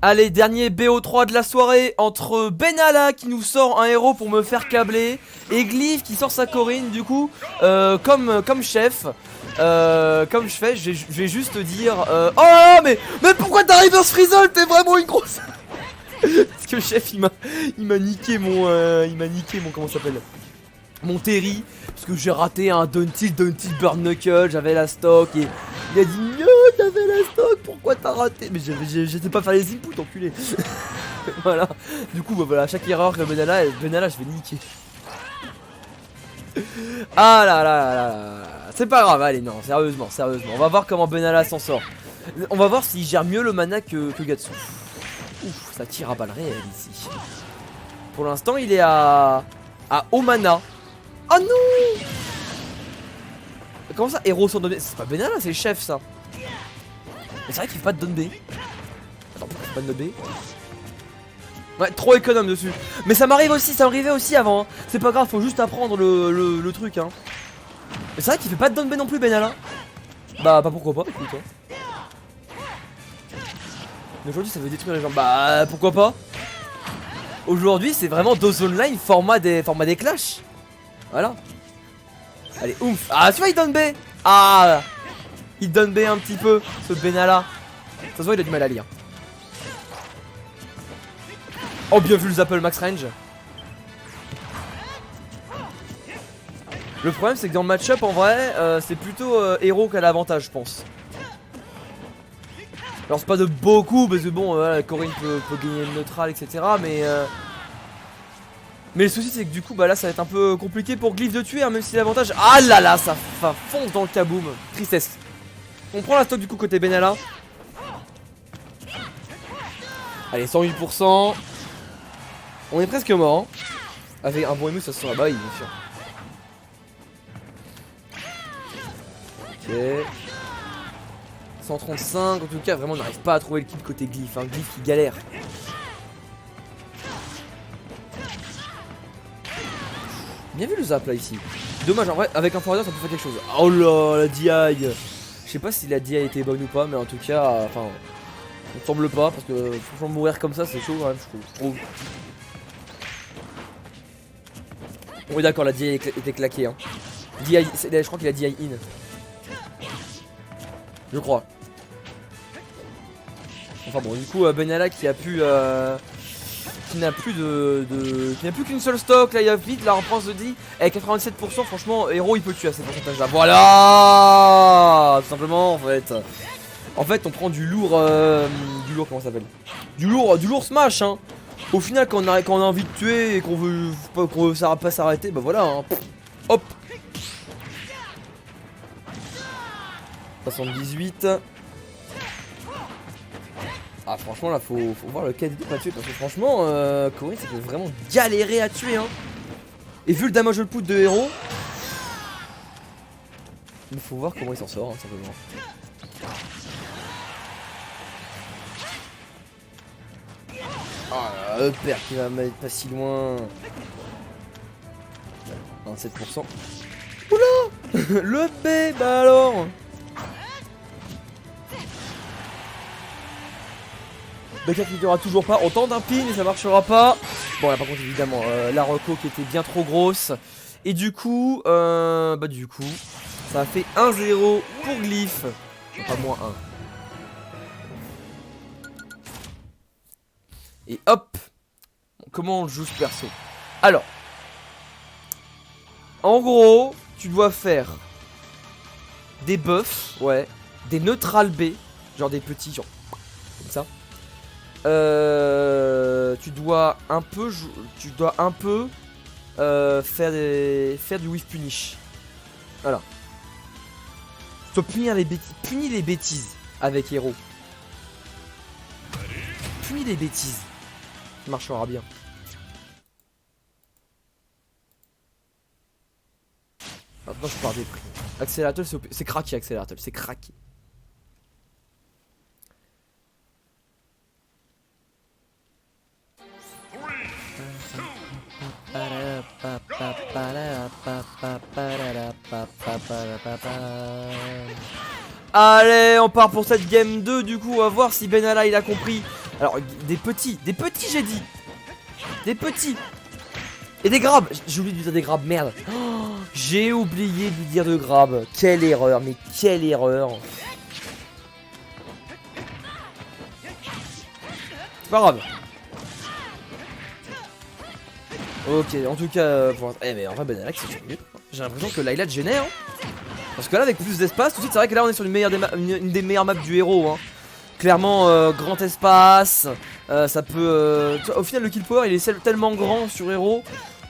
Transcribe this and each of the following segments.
Allez, dernier BO3 de la soirée entre Benalla qui nous sort un héros pour me faire câbler et Glyph qui sort sa Corinne. Du coup, comme chef, comme je fais, je vais juste dire oh mais pourquoi t'arrives dans ce Frizzle? T'es vraiment une grosse. Parce que le chef il m'a niqué mon comment ça s'appelle, mon Terry, parce que j'ai raté un Down Tilt Burn Knuckle, j'avais la stock et il a dit non t'avais la stock, pourquoi t'as raté? Mais j'étais pas faire les inputs, enculé. Voilà, du coup bah voilà, chaque erreur que Benalla je vais niquer. Ah là là là là, c'est pas grave, allez non, sérieusement, on va voir comment Benalla s'en sort. On va voir s'il gère mieux le mana que Gatsu. Ouf, ça tire à balles réelles ici. Pour l'instant il est à haut mana. Oh non! Comment ça, héros sans donner? C'est pas Benalla, c'est le chef ça. Mais c'est vrai qu'il fait pas de don B. Attends, pourquoi il fait pas de don B? Ouais, trop économe dessus. Mais ça m'arrive aussi, ça m'arrivait aussi avant. Hein. C'est pas grave, faut juste apprendre le truc. Hein. Mais c'est vrai qu'il fait pas de don B non plus, Benalla. Bah, pourquoi pas, écoute. Hein. Mais aujourd'hui, ça veut détruire les gens. Bah, pourquoi pas? Aujourd'hui, c'est vraiment Dose Online format des clashs. Voilà. Allez, ouf. Ah, tu vois, il donne B. Ah, il donne B un petit peu, ce Benalla. Ça se voit, il a du mal à lire. Oh, bien vu le Zapple max range. Le problème, c'est que dans le match-up, en vrai, c'est plutôt héros qui a l'avantage, je pense. Alors, c'est pas de beaucoup, parce que bon, Corinne peut gagner le neutral, etc. Mais le souci c'est que du coup bah là ça va être un peu compliqué pour Glyph de tuer hein, même si l'avantage. Ah là là, ça fonce dans le kaboom. Tristesse. On prend la stock du coup côté Benalla. Allez, 108%. On est presque mort hein. Avec un bon ému ça se sera bah oui bien sûr. Ok. 135 en tout cas vraiment on n'arrive pas à trouver le kill côté Glyph hein. Glyph qui galère. Bien vu le zap là ici. Dommage en vrai, avec un forwarder ça peut faire quelque chose. Oh là, la DI. Je sais pas si la DI était bonne ou pas, mais en tout cas, enfin, on semble pas parce que franchement mourir comme ça c'est chaud quand même, je trouve. Oui d'accord, la DI était claquée hein. DI, je crois qu'il a DI in. Je crois. Enfin bon, du coup Benalla qui a pu qui n'a plus qui n'a plus qu'une seule stock, là il a vite la reprend se dit avec 97%, franchement héros il peut tuer à ces pourcentages là. Voilà, tout simplement en fait. En fait on prend du lourd comment ça s'appelle, du lourd smash hein. Au final quand on a envie de tuer et qu'on veut pas s'arrêter, bah voilà hein. Hop 78. Ah franchement là faut voir le KD pas tuer parce que franchement Corinne ça peut vraiment galérer à tuer hein. Et vu le damage output de héros, il faut voir comment il s'en sort hein, simplement. Ah là, père qui va mettre pas si loin. 27%. Oula. Le B bah alors. Beka qui n'aura toujours pas, on tente un pin et ça marchera pas. Bon là par contre évidemment la reco qui était bien trop grosse. Et du coup ça a fait 1-0 pour Glyph. Pas moins 1. Et hop. Comment on joue ce perso? Alors en gros tu dois faire des buffs, ouais, des neutral B, genre des petits genre comme ça. Tu dois un peu faire du whiff punish. Voilà. Tu dois punir les bêtises avec héros. Punis les bêtises. Ça marchera bien. Maintenant je pars des prix. Accélérateur c'est craqué, accélérateur c'est craqué. Allez, on part pour cette game 2. Du coup, on va voir si Benalla il a compris Alors des petits j'ai dit. Des petits. Et des grabs. J'ai oublié de lui dire des grabs, merde. Oh, j'ai oublié de lui dire de grabs. Quelle erreur, mais quelle erreur. C'est pas grave. Ok, en tout cas, mais en vrai, Benalla qui c'est mieux. J'ai l'impression que Layla te gênait, hein. Parce que là, avec plus d'espace, tout de suite, c'est vrai que là, on est sur une des meilleures maps du héros, hein. Clairement, grand espace. Ça peut. Au final, le kill power, il est tellement grand sur héros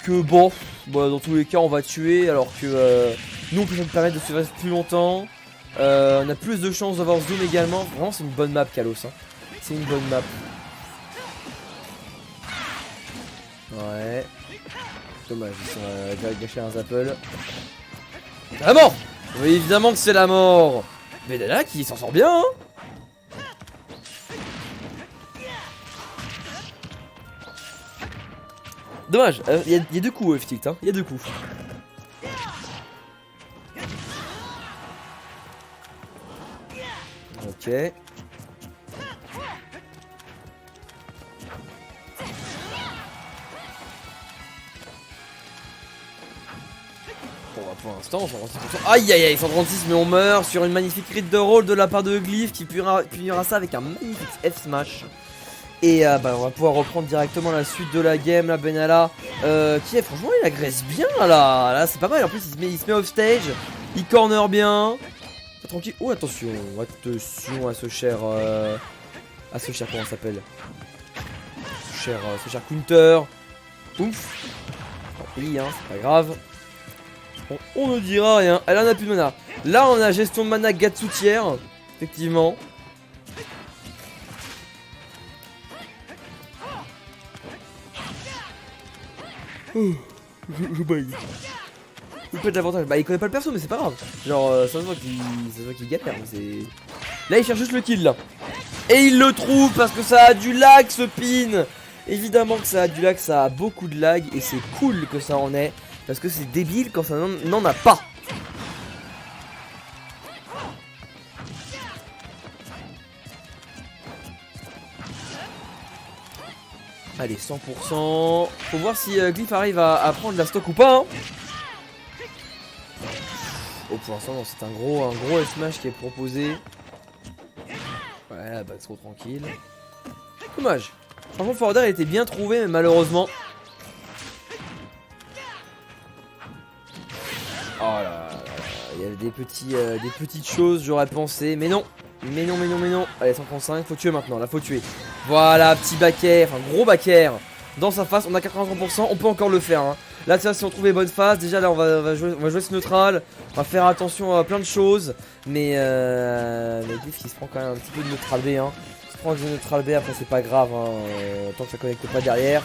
que bon, dans tous les cas, on va tuer. Alors que nous, on peut nous permettre de survivre plus longtemps. On a plus de chances d'avoir zoom également. Vraiment, c'est une bonne map, Kalos, hein. C'est une bonne map. Ouais. Dommage, ils sont gâché un Zapple. C'est la mort. Oui, évidemment que c'est la mort. Mais là qui s'en sort bien, hein. Dommage, il y a deux coups, F-Tilt, hein. Il y a deux coups. Ok. Pour l'instant, 136%. Aïe aïe aïe, 136, mais on meurt sur une magnifique crit de roll de la part de Glyph qui punira ça avec un magnifique F-Smash. Et on va pouvoir reprendre directement la suite de la game, la Benalla. Qui est, franchement, il agresse bien là c'est pas mal. En plus, il se met off stage, il corner bien. Tranquille. Oh, attention à ce cher. Comment ça s'appelle? Ce cher counter. Ouf. Tant pis, hein, c'est pas grave. Bon, on ne dira rien. Elle en a plus de mana. Là, on a gestion de mana Gatsoutière. Effectivement. Je bug. Il peut être l'avantage. Bah, il connaît pas le perso, mais c'est pas grave. Genre, ça se voit qu'il galère. Là, il cherche juste le kill. Là. Et il le trouve parce que ça a du lag, ce pin. Évidemment que ça a du lag, ça a beaucoup de lag. Et c'est cool que ça en ait. Parce que c'est débile quand ça n'en a pas. Allez, 100%. Faut voir si Glyph arrive à prendre la stock ou pas. Hein. Oh, pour l'instant, c'est un gros F-Smash qui est proposé. Ouais, la back trop tranquille. Dommage. Franchement, Forder était bien trouvé, mais malheureusement. Oh là là, il y a des petites choses, j'aurais pensé, mais non. Mais non. Allez, 135, faut tuer maintenant, là, faut tuer. Voilà, petit backer, enfin gros backer. Dans sa face, on a 83%, on peut encore le faire. Hein. Là, si on trouve les bonnes phases, déjà là, on va jouer ce neutral. On va faire attention à plein de choses. Mais Glyph qui se prend quand même un petit peu de neutral B. Hein. Il se prend de neutral B, après, c'est pas grave. Hein, tant que ça connecte pas derrière.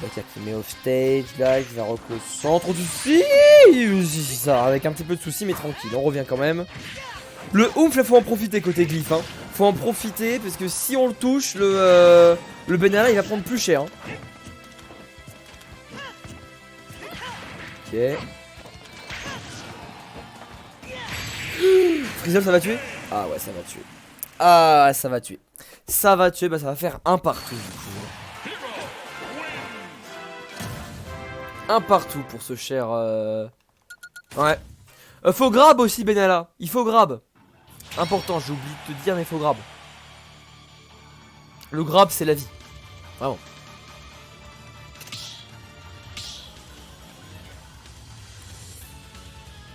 Backer qui met off stage, là, il va reclose sans trop de soucis. Ça, avec un petit peu de soucis, mais tranquille, on revient quand même. Le oomph, il faut en profiter côté Glyph. Hein. Faut en profiter parce que si on le touche, le Benalla il va prendre plus cher. Hein. Ok. Frizzle, ça va tuer? Ah ouais, ça va tuer. Ah, ça va tuer. Ça va tuer, bah ça va faire un partout. Un partout pour ce cher. Ouais. Faut grab aussi, Benalla. Il faut grab. Important, j'ai oublié de te dire, mais faut grab. Le grab, c'est la vie. Vraiment.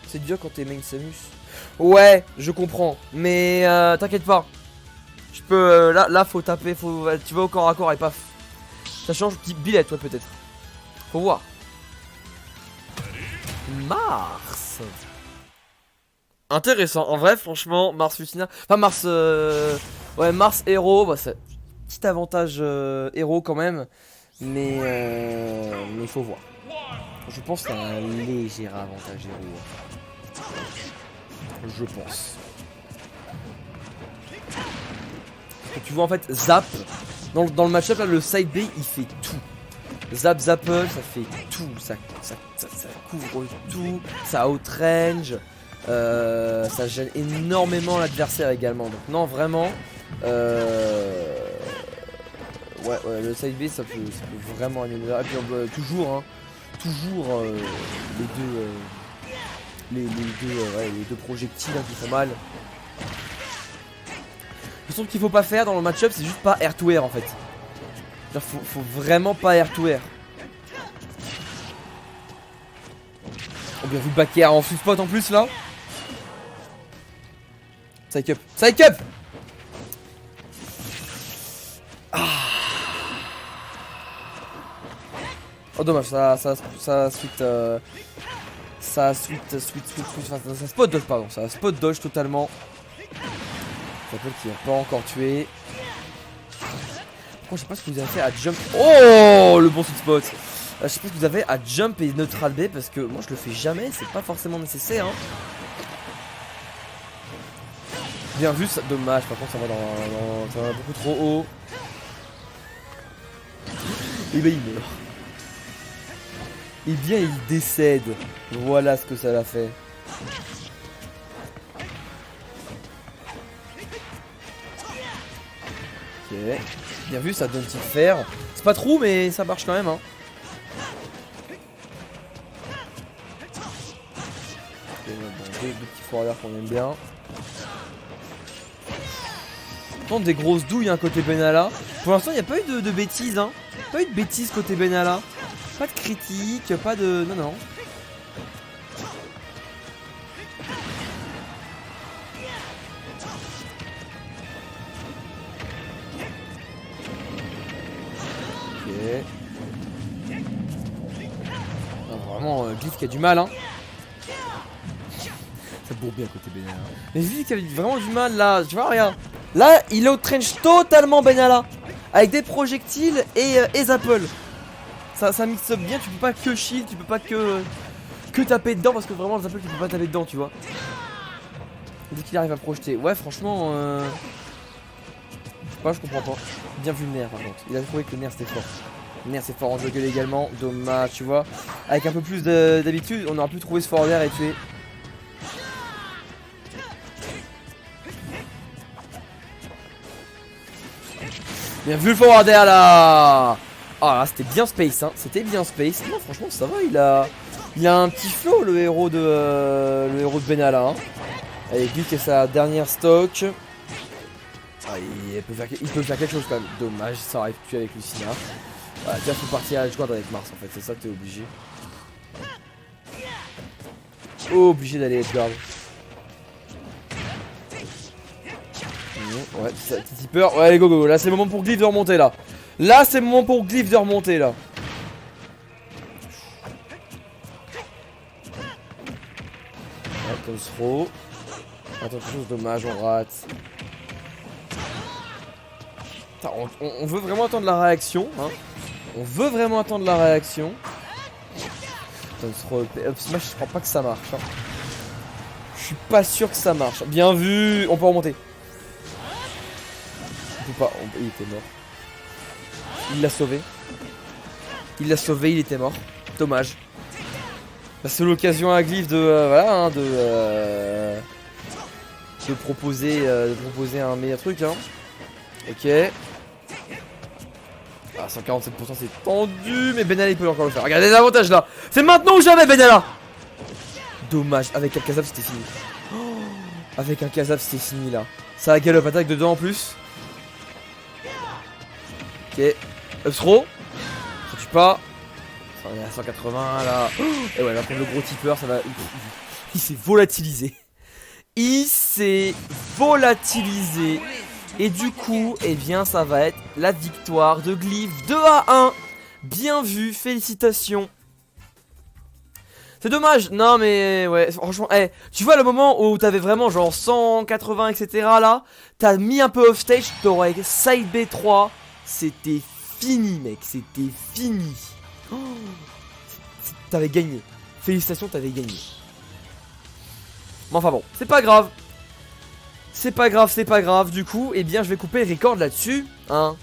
C'est dur quand t'es main Samus. Ouais, je comprends. Mais t'inquiète pas. Je peux. Là, faut taper. Tu vas au corps à corps et paf. Ça change billet, toi, peut-être. Faut voir. Mars. Intéressant, en vrai, franchement, Mars Lucina. Enfin, Mars. Ouais, Mars héros. Bah, c'est petit avantage héros quand même. Mais faut voir. Je pense qu'il y a un léger avantage héros. Je pense. Parce que tu vois, en fait, Zap. Dans le match-up, là, le side B, il fait tout. Zap Zapple, ça fait tout. Ça couvre tout. Ça outrange. Ça gêne énormément l'adversaire également. Donc non, vraiment ouais, le side B ça peut vraiment améliorer. Et puis toujours, hein, toujours les deux projectiles hein, qui font mal. Je trouve qu'il faut pas faire dans le match-up, c'est juste pas air to air en fait. Faut vraiment pas air to air. On a bien vu Baker en full spot en plus là. Psych up, psych up. Oh dommage, ça spot dodge pardon, ça spot dodge totalement. S'appelle qui n'a pas encore tué. Pourquoi je sais pas ce que vous avez fait à jump. Oh le bon sweet spot. Je sais pas ce que vous avez à jump et neutral B parce que moi je le fais jamais, c'est pas forcément nécessaire hein. Bien vu ça, dommage par contre ça va beaucoup trop haut. Et ben il meurt. Et bien il décède. Voilà ce que ça l'a fait. Ok. Bien vu ça donne petit fer. C'est pas trop mais ça marche quand même hein. Ok, bon, deux petits forwards qu'on aime bien. Tente des grosses douilles hein, côté Benalla. Pour l'instant il n'y a pas eu de bêtises hein. Pas eu de bêtises côté Benalla. Pas de critique, pas de... Non, non. Ok. Non, vraiment, Glyph qui a du mal, hein. Ça bourre bien côté Benalla. Mais Glyph qui a vraiment du mal, là. Tu vois, regarde. Là, il out-range totalement Benalla. Avec des projectiles et Zapple. Ça mixe up bien, tu peux pas que shield, tu peux pas que taper dedans parce que vraiment les appels tu peux pas taper dedans tu vois. Dès qu'il arrive à projeter, ouais franchement je comprends pas. Bien vu le nerf par contre, il a trouvé que le nerf c'était fort. Le nerf c'est fort en juggle également, dommage tu vois. Avec un peu plus d'habitude on aurait pu trouver ce fort d'air et tuer. Bien vu le forward air là. Ah là c'était bien space hein, c'était bien space. Non franchement ça va, il a un petit flow le héros de Benalla hein. Allez lui qui est sa dernière stock. Ah, il peut faire quelque chose quand même. Dommage ça aurait pu tuer avec Lucina. Voilà déjà faut partir à Edgeguard avec Mars en fait, c'est ça que t'es obligé. Obligé d'aller Edgeguard. Ouais, petit tipper. Ouais allez go go, là c'est le moment pour Glyph de remonter là. Là c'est le moment pour Glyph de remonter là. Ouais, comme throw. Attention, dommage, on rate. On veut vraiment attendre la réaction hein. On veut vraiment attendre la réaction. Up smash, je crois pas que ça marche hein. Je suis pas sûr que ça marche. Bien vu, on peut remonter. On peut pas, il était mort. Il l'a sauvé. Il l'a sauvé, il était mort. Dommage. Bah, c'est l'occasion à Glyph de voilà hein, de proposer un meilleur truc hein. Ok. Ah 147% c'est tendu. Mais Benalla il peut encore le faire. Regardez les avantages là. C'est maintenant ou jamais Benalla. Dommage. Avec un Kazaf c'était fini. Oh, avec un Kazaf c'était fini là. Ça a galop attaque dedans en plus. Ok. Up throw. Ça tue pas. On est à 180 là. Et ouais, là contre le gros tipper, ça va. Il s'est volatilisé. Il s'est volatilisé. Et du coup, eh bien, ça va être la victoire de Glyph 2-1. Bien vu, félicitations. C'est dommage, non mais ouais, franchement, tu vois le moment où t'avais vraiment genre 180 etc là, t'as mis un peu off stage, t'aurais side B3, c'était fini mec, c'était fini. Oh, t'avais gagné, félicitations, t'avais gagné. Mais enfin bon, c'est pas grave. C'est pas grave, du coup, eh bien je vais couper le record là-dessus, hein.